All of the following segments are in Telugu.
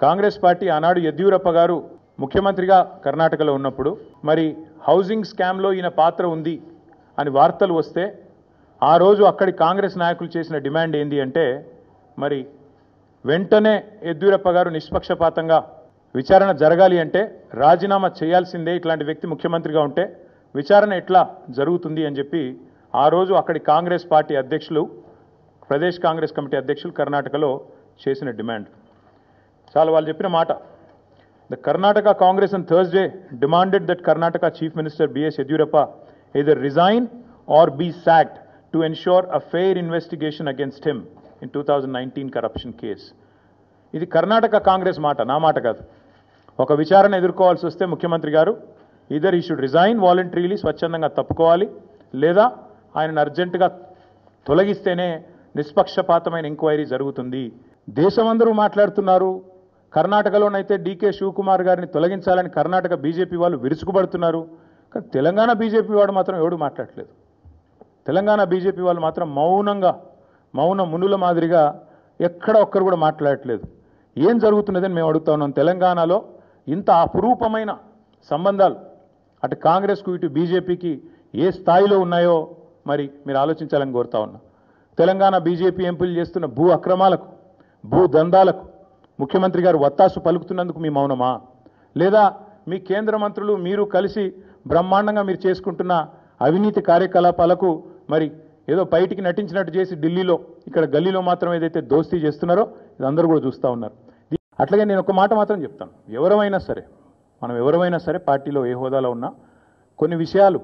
కాంగ్రెస్ పార్టీ ఆనాడు యెద్యూరప్ప గారు ముఖ్యమంత్రిగా కర్ణాటకలో ఉన్నప్పుడు మరి హౌసింగ్ స్కామ్లో ఈయన పాత్ర ఉంది అని వార్తలు వస్తే ఆ రోజు అక్కడి కాంగ్రెస్ నాయకులు చేసిన డిమాండ్ ఏంది అంటే మరి వెంటనే యెద్యూరప్ప గారు నిష్పక్షపాతంగా విచారణ జరగాలి అంటే రాజీనామా చేయాల్సిందే, ఇట్లాంటి వ్యక్తి ముఖ్యమంత్రిగా ఉంటే విచారణ ఎట్లా జరుగుతుంది అని చెప్పి ఆ రోజు అక్కడి కాంగ్రెస్ పార్టీ అధ్యక్షులు, ప్రదేశ్ కాంగ్రెస్ కమిటీ అధ్యక్షులు కర్ణాటకలో చేసిన డిమాండ్ చాలా వాళ్ళు చెప్పిన మాట. The Karnataka Congress on Thursday demanded that Karnataka Chief Minister B.S. Yediyurappa either resign or be sacked to ensure a fair investigation against him in 2019 corruption case. ఇది కర్ణాటక కాంగ్రెస్ మాట, నా మాట కాదు. ఒక విచారణ ఎదుర్కోవాల్సి వస్తే ముఖ్యమంత్రి గారు either he should resign voluntarily, స్వచ్ఛందంగా తప్పుకోవాలి, లేదా ఆయనను అర్జెంటుగా తొలగిస్తేనే నిష్పక్షపాతమైన ఎంక్వైరీ జరుగుతుంది. దేశమందరూ మాట్లాడుతున్నారు. కర్ణాటకలోనైతే డీకే శివకుమార్ గారిని తొలగించాలని కర్ణాటక బీజేపీ వాళ్ళు విరుచుకుపడుతున్నారు. కానీ తెలంగాణ బీజేపీ వాడు మాత్రం ఎవడు మాట్లాడట్లేదు. తెలంగాణ బీజేపీ వాళ్ళు మాత్రం మౌన మునుల మాదిరిగా ఎక్కడ ఒక్కరు కూడా మాట్లాడట్లేదు. ఏం జరుగుతున్నదని మేము అడుగుతా ఉన్నాం. తెలంగాణలో ఇంత అపురూపమైన సంబంధాలు అటు కాంగ్రెస్కు ఇటు బీజేపీకి ఏ స్థాయిలో ఉన్నాయో మరి మీరు ఆలోచించాలని కోరుతా ఉన్నా. తెలంగాణ బీజేపీ ఎంపీలు చేస్తున్న భూ అక్రమాలకు, భూ దందాలకు ముఖ్యమంత్రి గారు వత్తాసు పలుకుతున్నందుకు మీ మౌనమా? లేదా మీ కేంద్ర మంత్రులు మీరు కలిసి బ్రహ్మాండంగా మీరు చేసుకుంటున్న అవినీతి కార్యకలాపాలకు మరి ఏదో బయటికి నటించినట్టు చేసి ఢిల్లీలో, ఇక్కడ గల్లీలో మాత్రం ఏదైతే దోస్తీ చేస్తున్నారో ఇది అందరూ కూడా చూస్తూ ఉన్నారు. అట్లాగే నేను ఒక మాట మాత్రం చెప్తాను. మనం ఎవరైనా సరే పార్టీలో ఏ హోదాలో ఉన్నా కొన్ని విషయాలు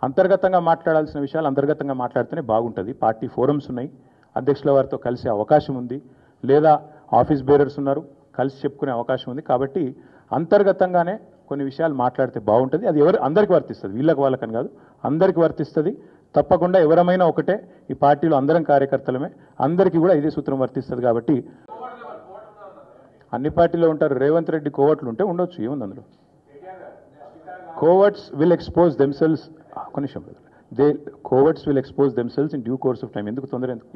అంతర్గతంగా మాట్లాడాల్సిన విషయాలు అంతర్గతంగా మాట్లాడితేనే బాగుంటుంది. పార్టీ ఫోరమ్స్ ఉన్నాయి, అధ్యక్షుల వారితో కలిసే అవకాశం ఉంది, లేదా ఆఫీస్ బేరర్స్ ఉన్నారు, కలిసి చెప్పుకునే అవకాశం ఉంది. కాబట్టి అంతర్గతంగానే కొన్ని విషయాలు మాట్లాడితే బాగుంటుంది. అది అందరికీ వర్తిస్తుంది, వీళ్ళకి వాళ్ళకని కాదు, అందరికీ వర్తిస్తుంది. తప్పకుండా ఎవరమైనా ఒకటే, ఈ పార్టీలో అందరం కార్యకర్తలమే, అందరికీ కూడా ఇదే సూత్రం వర్తిస్తుంది. కాబట్టి అన్ని పార్టీలో ఉంటారు. రేవంత్ రెడ్డి కోవట్లు ఉంటే ఉండొచ్చు, ఏముంది అందులో. Coverts will expose themselves, coverts will expose themselves in due course of time. ఎందుకు తొందర ఎందుకు?